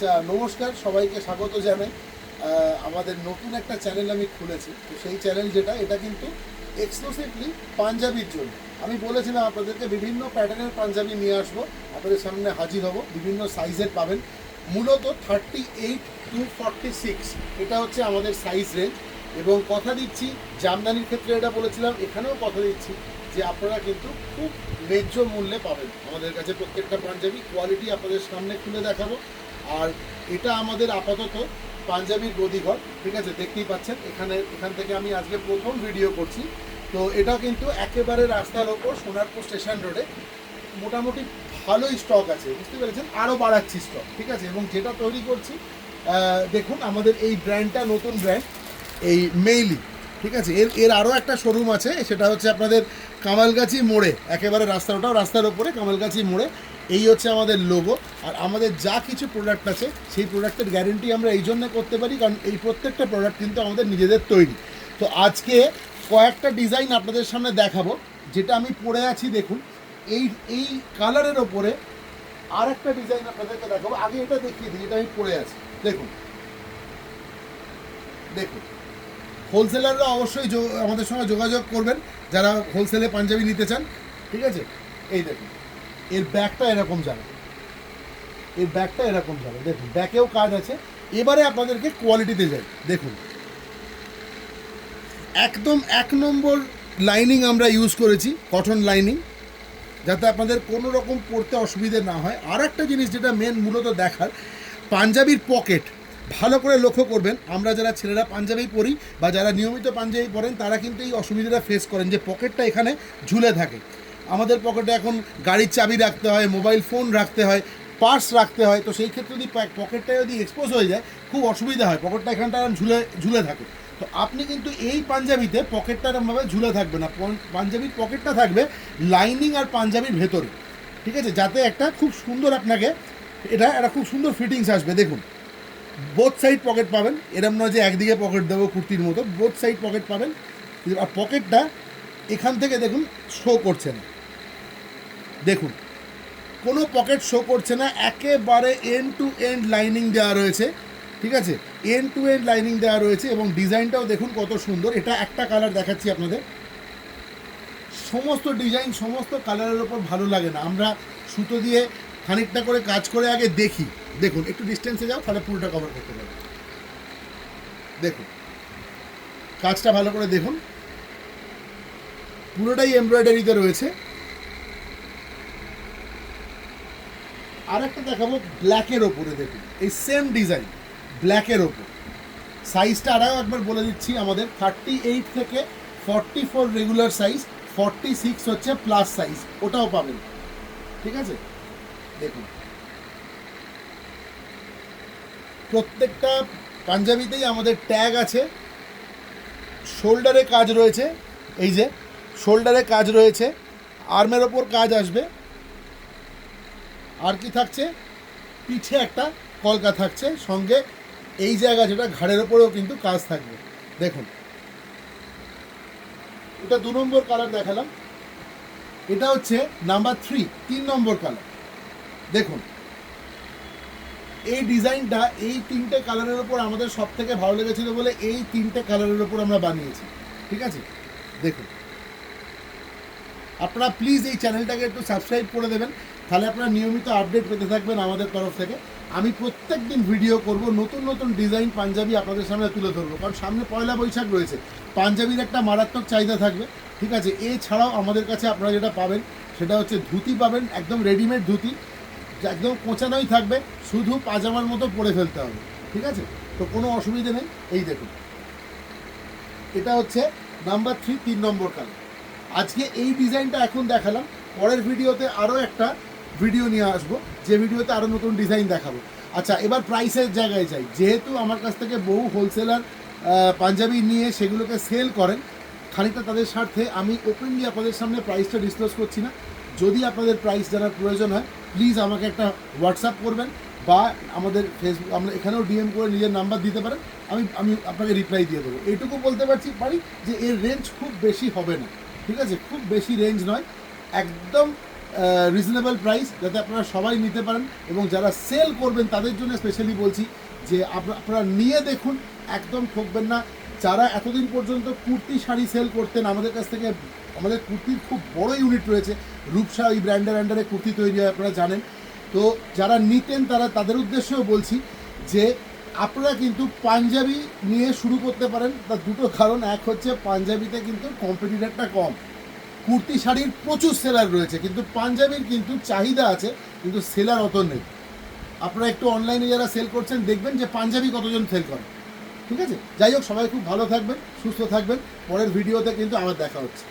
আচ্ছা, নমস্কার, সবাইকে স্বাগত জানাই। আমাদের নতুন একটা চ্যানেল আমি খুলেছি। তো সেই চ্যানেল এটা কিন্তু এক্সক্লুসিভলি পাঞ্জাবির জন্য। আমি বলেছিলাম আপনাদেরকে বিভিন্ন প্যাটার্নের পাঞ্জাবি নিয়ে আসবো, আপনাদের সামনে হাজির হব, বিভিন্ন সাইজের পাবেন। মূলত 38 to 46 এটা হচ্ছে আমাদের সাইজ রেঞ্জ। এবং কথা দিচ্ছি, জামদানির ক্ষেত্রে এটা বলেছিলাম, এখানেও কথা দিচ্ছি যে আপনারা কিন্তু খুব ন্যায্য মূল্যে পাবেন আমাদের কাছে প্রত্যেকটা পাঞ্জাবি। কোয়ালিটি আপনাদের সামনে খুলে দেখাবো। আর এটা আমাদের আপাতত পাঞ্জাবির গদিঘর, ঠিক আছে, দেখতেই পাচ্ছেন। এখান থেকে আমি আজকে প্রথম ভিডিও করছি। তো এটা কিন্তু একেবারে রাস্তার ওপর সোনারপুর স্টেশন রোডে মোটামুটি ভালোই স্টক আছে, বুঝতে পেরেছেন। আরও বাড়াচ্ছি স্টক, ঠিক আছে। এবং যেটা তৈরি করছি, দেখুন আমাদের এই ব্র্যান্ডটা নতুন ব্র্যান্ড, এই মেইলি, ঠিক আছে। এর আরও একটা শোরুম আছে, সেটা হচ্ছে আপনাদের কামালগাছি মোড়ে, একেবারে ওটাও রাস্তার ওপরে কামালগাছি মোড়ে। এই হচ্ছে আমাদের লোগো। আর আমাদের যা কিছু প্রোডাক্ট আছে সেই প্রোডাক্টের গ্যারেন্টি আমরা এই জন্য করতে পারি কারণ এই প্রত্যেকটা প্রোডাক্ট কিন্তু আমাদের নিজেদের তৈরি। তো আজকে কয়েকটা ডিজাইন আপনাদের সামনে দেখাবো, যেটা আমি পরে আছি। দেখুন এই কালারের ওপরে আর একটা ডিজাইন আপনাদেরকে দেখাবো। আগে এটা দেখিয়ে দিই, এটা আমি পরে আছি। দেখুন দেখুন হোলসেলাররা অবশ্যই আমাদের সঙ্গে যোগাযোগ করবেন যারা হোলসেলে পাঞ্জাবি নিতে চান, ঠিক আছে। এই দেখুন এর ব্যাগটা এরকম যাবে, দেখুন ব্যাকেও কাজ আছে। এবারে আপনাদেরকে কোয়ালিটিতে যাই। দেখুন একদম 1 নম্বর লাইনিং আমরা ইউজ করেছি, কটন লাইনিং, যাতে আপনাদের কোনো রকম পরতে অসুবিধে না হয়। আর একটা জিনিস যেটা মেন মূলত দেখার, পাঞ্জাবির পকেট ভালো করে লক্ষ্য করবেন। আমরা যারা ছেলেরা পাঞ্জাবি পরি বা যারা নিয়মিত পাঞ্জাবি পরেন তারা কিন্তু এই অসুবিধাটা ফেস করেন যে পকেটটা এখানে ঝুলে থাকে। আমাদের পকেটে এখন গাড়ির চাবি রাখতে হয়, মোবাইল ফোন রাখতে হয়, পার্স রাখতে হয়। তো সেই ক্ষেত্রে যদি পকেটটা যদি এক্সপোজ হয়ে যায় খুব অসুবিধা হয়, পকেটটা এখানটা ঝুলে থাকে। তো আপনি কিন্তু এই পাঞ্জাবিতে পকেটটা এরকমভাবে ঝুলে থাকবে না, পাঞ্জাবির পকেটটা থাকবে লাইনিং আর পাঞ্জাবির ভেতরে, ঠিক আছে, যাতে একটা খুব সুন্দর আপনাকে এটা খুব সুন্দর ফিটিংস আসবে। দেখুন বোথ সাইড পকেট পাবেন, এরম নয় যে একদিকে পকেট দেবো কুর্তির মতো, বোথ সাইড পকেট পাবেন। আর পকেটটা এখান থেকে দেখুন শো করছে না, দেখুন কোনো পকেট শো করছে না, একেবারে এন্ড টু এন্ড লাইনিং দেওয়া রয়েছে, ঠিক আছে, এন্ড টু এন্ড লাইনিং দেওয়া রয়েছে। এবং ডিজাইনটাও দেখুন কত সুন্দর। এটা একটা কালার দেখাচ্ছি আপনাদের, সমস্ত ডিজাইন সমস্ত কালারের ওপর ভালো লাগে না, আমরা সুতো দিয়ে খানিকটা করে কাজ করে আগে দেখি। দেখুন একটু ডিস্টেন্সে যাও, তাহলে পুরোটা কভার করতে পারবে। দেখুন কাজটা ভালো করে দেখুন, পুরোটাই এমব্রয়ডারিতে রয়েছে। আর একটা দেখাবো ব্ল্যাকের ওপরে, দেখুন এই সেম ডিজাইন ব্ল্যাকের ওপর। সাইজটা আরও একবার বলে দিচ্ছি, আমাদের 38 থেকে 44 রেগুলার সাইজ, 46 হচ্ছে প্লাস সাইজ, ওটাও পাবেন, ঠিক আছে। দেখুন প্রত্যেকটা পাঞ্জাবিতেই আমাদের ট্যাগ আছে, শোল্ডারে কাজ রয়েছে, এই যে শোল্ডারে কাজ রয়েছে, আর্মের ওপর কাজ আসবে। আর কি থাকছে, পিঠে একটা কলকা থাকছে, সঙ্গে এই জায়গা যেটা ঘাড়ের ওপরেও কিন্তু কাজ থাকবে। দেখুন এটা 2 নম্বর কালার দেখালাম, এটা হচ্ছে নাম্বার 3 নম্বর কালার। দেখুন এই ডিজাইনটা এই 3টে কালারের ওপর আমাদের সব থেকে ভালো লেগেছিল বলে এই 3টে কালারের ওপর আমরা বানিয়েছি, ঠিক আছে। দেখুন আপনারা প্লিজ এই চ্যানেলটাকে একটু সাবস্ক্রাইব করে দেবেন, তাহলে আপনারা নিয়মিত আপডেট পেতে থাকবেন আমাদের তরফ থেকে। আমি প্রত্যেক দিন ভিডিও করব, নতুন নতুন ডিজাইন পাঞ্জাবি আপনাদের সামনে তুলে ধরবো, কারণ সামনে পয়লা বৈশাখ রয়েছে, পাঞ্জাবির একটা মারাত্মক চাহিদা থাকবে, ঠিক আছে। এছাড়াও আমাদের কাছে আপনারা যেটা পাবেন সেটা হচ্ছে ধুতি পাবেন, একদম রেডিমেড ধুতি, একদম কোঁচানোই থাকবে, শুধু পাজামার মতো পরে ফেলতে হবে, ঠিক আছে। তো কোনো অসুবিধে নেই। এই দেখুন এটা হচ্ছে নাম্বার 3 নম্বর কালার। আজকে এই ডিজাইনটা এখন দেখালাম, পরের ভিডিওতে আরও একটা ভিডিও নিয়ে আসবো, যে ভিডিওতে আরও নতুন ডিজাইন দেখাবো। আচ্ছা এবার প্রাইসের জায়গায় যাই। যেহেতু আমার কাছ থেকে বহু হোলসেলার পাঞ্জাবি নিয়ে সেগুলোকে সেল করেন, খানিকটা তাদের স্বার্থে আমি ওপেনলি আপনাদের সামনে প্রাইসটা ডিসক্লোজ করছি না। যদি আপনাদের প্রাইস জানার প্রয়োজন হয় প্লিজ আমাকে একটা হোয়াটসঅ্যাপ করবেন, বা আমাদের ফেসবুক, আমরা এখানেও ডিএম করে নিজের নাম্বার দিতে পারেন, আমি আপনাকে রিপ্লাই দিয়ে দেবো। এইটুকু বলতে পারি যে এর রেঞ্জ খুব বেশি হবে না, ঠিক আছে, খুব বেশি রেঞ্জ নয়, একদম রিজনেবল প্রাইস, যাতে আপনারা সবাই নিতে পারেন। এবং যারা সেল করবেন তাদের জন্য স্পেশালি বলছি যে আপনারা নিয়ে দেখুন, একদম ঠকবেন না। যারা এতদিন পর্যন্ত কুর্তি শাড়ি সেল করতেন আমাদের কাছ থেকে, আমাদের কুর্তির খুব বড় ইউনিট রয়েছে, রূপসা এই ব্র্যান্ডের আন্ডারে কুর্তি তৈরি হয়, আপনারা জানেন। তো যারা নিতেন তাদের উদ্দেশ্যেও বলছি যে আপনারা কিন্তু পাঞ্জাবি নিয়ে শুরু করতে পারেন। তার দুটো কারণ, এক হচ্ছে পাঞ্জাবিতে কিন্তু কম্পিটিটারটা কম, কুর্তি শাড়ির প্রচুর সেলার রয়েছে, কিন্তু পাঞ্জাবির কিন্তু চাহিদা আছে, কিন্তু সেলার অত নেই। আপনারা একটু অনলাইনে যারা সেল করছেন দেখবেন যে পাঞ্জাবি কতজন সেল করে। ঠিক আছে, যাই হোক, সবাই খুব ভালো থাকবেন, সুস্থ থাকবেন। পরের ভিডিওতে কিন্তু আবার দেখা হচ্ছে।